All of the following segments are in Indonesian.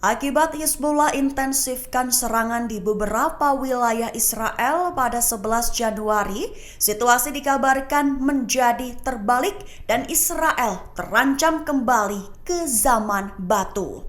Akibat Hizbullah intensifkan serangan di beberapa wilayah Israel pada 11 Januari, situasi dikabarkan menjadi terbalik dan Israel terancam kembali ke zaman batu.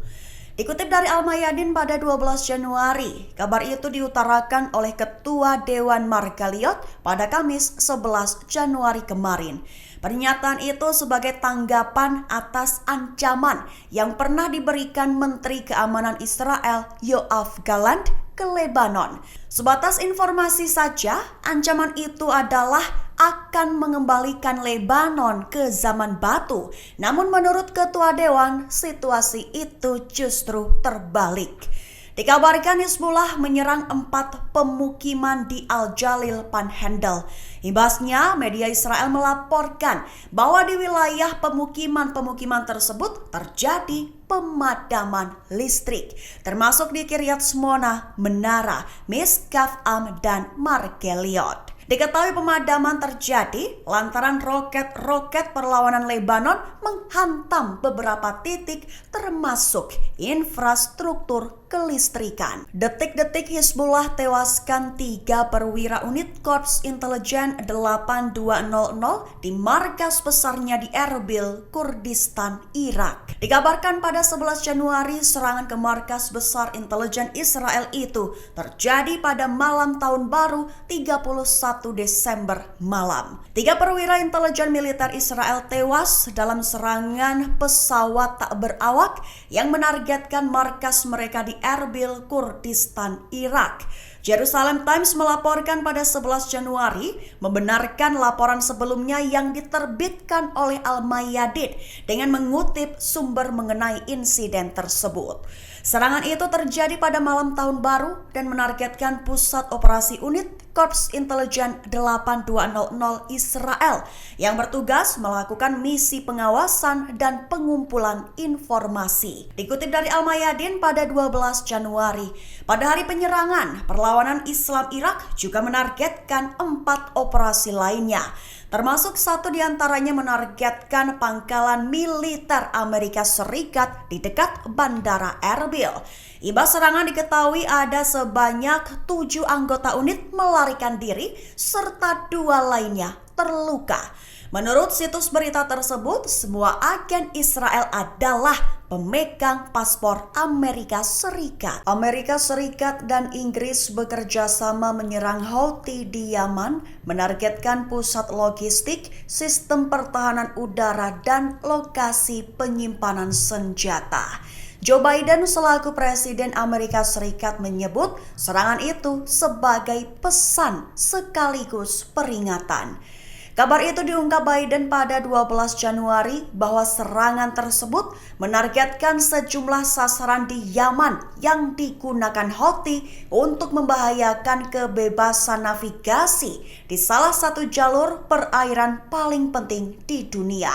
Dikutip dari Al-Mayadin pada 12 Januari, kabar itu diutarakan oleh Ketua Dewan Margaliot pada Kamis 11 Januari kemarin. Pernyataan itu sebagai tanggapan atas ancaman yang pernah diberikan Menteri Keamanan Israel Yoav Gallant ke Lebanon. Sebatas informasi saja, ancaman itu adalah akan mengembalikan Lebanon ke zaman batu. Namun menurut Ketua Dewan, situasi itu justru terbalik. Dikabarkan Hizbullah menyerang 4 pemukiman di Al-Jalil Panhandle. Imbasnya, media Israel melaporkan bahwa di wilayah pemukiman tersebut terjadi pemadaman listrik, termasuk di Kiryat Shmona, Menara, Miskaf Am, dan Margeliot. Diketahui pemadaman terjadi lantaran roket-roket perlawanan Lebanon menghantam beberapa titik termasuk infrastruktur kelistrikan. Detik-detik Hizbullah tewaskan 3 perwira unit Korps Intelijen 8200 di markas besarnya di Erbil, Kurdistan, Irak. Dikabarkan pada 11 Januari serangan ke markas besar intelijen Israel itu terjadi pada malam tahun baru 31 Desember malam. 3 perwira intelijen militer Israel tewas dalam serangan pesawat tak berawak yang menargetkan markas mereka di Erbil, Kurdistan, Irak. Jerusalem Times melaporkan pada 11 Januari membenarkan laporan sebelumnya yang diterbitkan oleh Al-Mayadin dengan mengutip sumber mengenai insiden tersebut. Serangan itu terjadi pada malam tahun baru dan menargetkan pusat operasi unit Korps Intelijen 8200 Israel yang bertugas melakukan misi pengawasan dan pengumpulan informasi. Dikutip dari Al-Mayadin pada 12 Januari, pada hari penyerangan, perlawanan Islam Irak juga menargetkan 4 operasi lainnya, termasuk 1 diantaranya menargetkan pangkalan militer Amerika Serikat di dekat Bandara Erbil. Imbas serangan diketahui ada sebanyak 7 anggota unit melarikan diri serta 2 lainnya terluka. Menurut situs berita tersebut, semua agen Israel adalah pemegang paspor Amerika Serikat. Amerika Serikat dan Inggris bekerja sama menyerang Houthi di Yaman, menargetkan pusat logistik, sistem pertahanan udara, dan lokasi penyimpanan senjata. Joe Biden selaku Presiden Amerika Serikat menyebut serangan itu sebagai pesan sekaligus peringatan. Kabar itu diungkap Biden pada 12 Januari bahwa serangan tersebut menargetkan sejumlah sasaran di Yaman yang digunakan Houthi untuk membahayakan kebebasan navigasi di salah satu jalur perairan paling penting di dunia.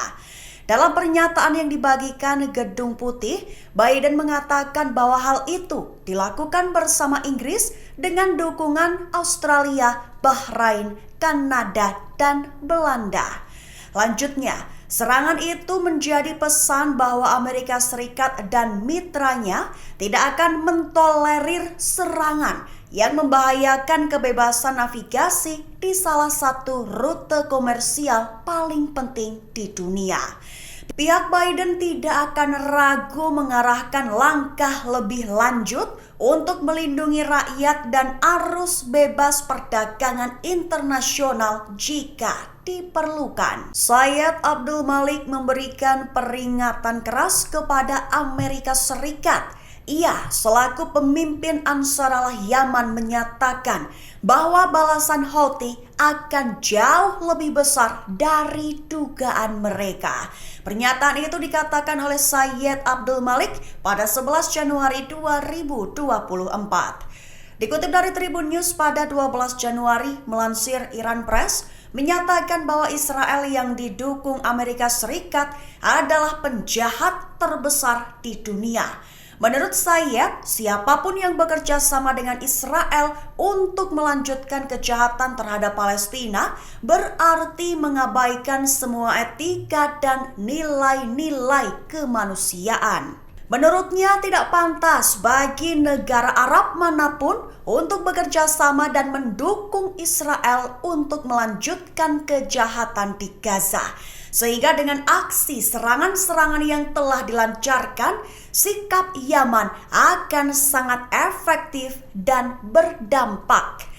Dalam pernyataan yang dibagikan Gedung Putih, Biden mengatakan bahwa hal itu dilakukan bersama Inggris dengan dukungan Australia, Bahrain, Kanada, dan Belanda. Lanjutnya, serangan itu menjadi pesan bahwa Amerika Serikat dan mitranya tidak akan mentolerir serangan yang membahayakan kebebasan navigasi di salah satu rute komersial paling penting di dunia. Pihak Biden tidak akan ragu mengarahkan langkah lebih lanjut untuk melindungi rakyat dan arus bebas perdagangan internasional jika diperlukan. Syed Abdul Malik memberikan peringatan keras kepada Amerika Serikat. Ia selaku pemimpin Ansarallah Yaman menyatakan bahwa balasan Houthi akan jauh lebih besar dari dugaan mereka. Pernyataan itu dikatakan oleh Syed Abdul Malik pada 11 Januari 2024. Dikutip dari Tribun News pada 12 Januari, melansir Iran Press, menyatakan bahwa Israel yang didukung Amerika Serikat adalah penjahat terbesar di dunia. Menurut Syed, siapapun yang bekerja sama dengan Israel untuk melanjutkan kejahatan terhadap Palestina berarti mengabaikan semua etika dan nilai-nilai kemanusiaan. Menurutnya tidak pantas bagi negara Arab manapun untuk bekerja sama dan mendukung Israel untuk melanjutkan kejahatan di Gaza. Sehingga dengan aksi serangan-serangan yang telah dilancarkan, sikap Yaman akan sangat efektif dan berdampak.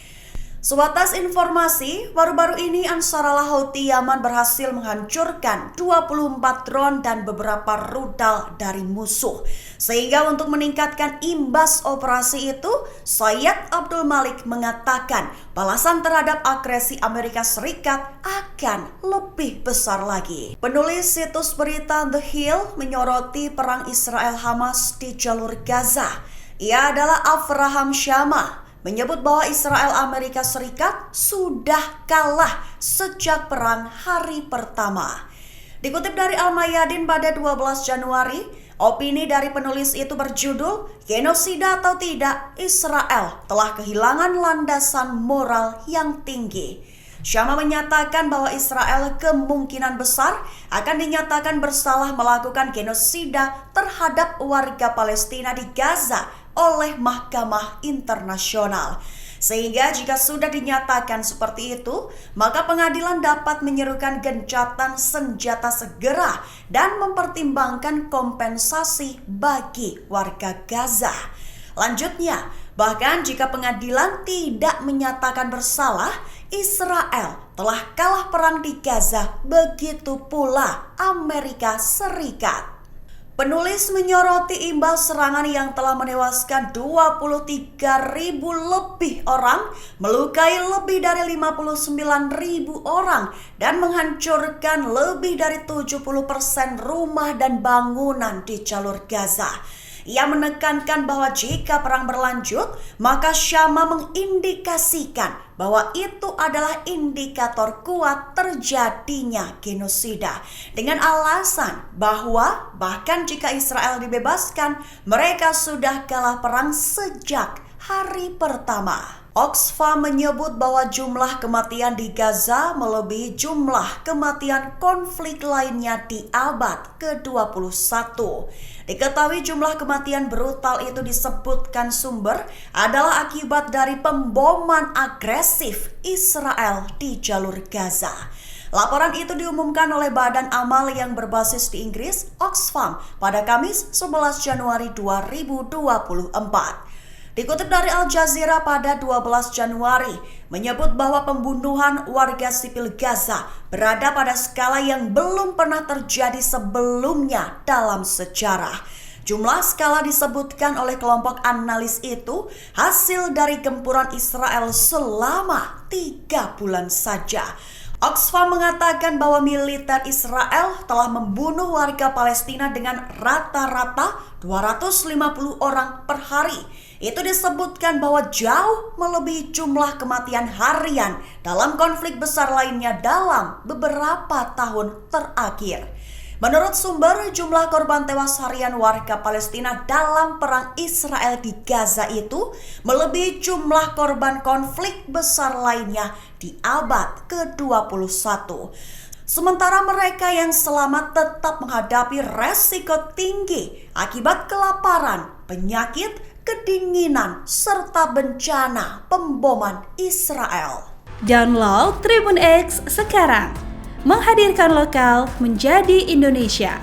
Sebatas informasi, baru-baru ini Ansarallah Houthi Yaman berhasil menghancurkan 24 drone dan beberapa rudal dari musuh. Sehingga untuk meningkatkan imbas operasi itu, Sayyid Abdul Malik mengatakan balasan terhadap agresi Amerika Serikat akan lebih besar lagi. Penulis situs berita The Hill menyoroti perang Israel-Hamas di jalur Gaza. Ia adalah Avraham Shama, menyebut bahwa Israel Amerika Serikat sudah kalah sejak perang hari pertama. Dikutip dari Al-Mayadin pada 12 Januari, opini dari penulis itu berjudul "Genosida atau tidak, Israel telah kehilangan landasan moral yang tinggi". Shama menyatakan bahwa Israel kemungkinan besar akan dinyatakan bersalah melakukan genosida terhadap warga Palestina di Gaza oleh Mahkamah Internasional. Sehingga jika sudah dinyatakan seperti itu, maka pengadilan dapat menyerukan gencatan senjata segera dan mempertimbangkan kompensasi bagi warga Gaza. Lanjutnya, bahkan jika pengadilan tidak menyatakan bersalah, Israel telah kalah perang di Gaza, begitu pula Amerika Serikat. Penulis menyoroti imbas serangan yang telah menewaskan 23.000 lebih orang, melukai lebih dari 59.000 orang, dan menghancurkan lebih dari 70% rumah dan bangunan di jalur Gaza. Ia menekankan bahwa jika perang berlanjut, maka Shama mengindikasikan bahwa itu adalah indikator kuat terjadinya genosida, dengan alasan bahwa bahkan jika Israel dibebaskan, mereka sudah kalah perang sejak hari pertama. Oxfam menyebut bahwa jumlah kematian di Gaza melebihi jumlah kematian konflik lainnya di abad ke-21. Diketahui jumlah kematian brutal itu disebutkan sumber adalah akibat dari pemboman agresif Israel di jalur Gaza. Laporan itu diumumkan oleh Badan Amal yang berbasis di Inggris, Oxfam, pada Kamis 11 Januari 2024. Dikutip dari Al Jazeera pada 12 Januari, menyebut bahwa pembunuhan warga sipil Gaza berada pada skala yang belum pernah terjadi sebelumnya dalam sejarah. Jumlah skala disebutkan oleh kelompok analis itu hasil dari gempuran Israel selama 3 bulan saja. Oxfam mengatakan bahwa militer Israel telah membunuh warga Palestina dengan rata-rata 250 orang per hari. Itu disebutkan bahwa jauh melebihi jumlah kematian harian dalam konflik besar lainnya dalam beberapa tahun terakhir. Menurut sumber, jumlah korban tewas harian warga Palestina dalam perang Israel di Gaza itu melebihi jumlah korban konflik besar lainnya di abad ke-21. Sementara mereka yang selamat tetap menghadapi resiko tinggi akibat kelaparan, penyakit, kedinginan, serta bencana pemboman Israel. Download Tribun X sekarang, menghadirkan lokal menjadi Indonesia.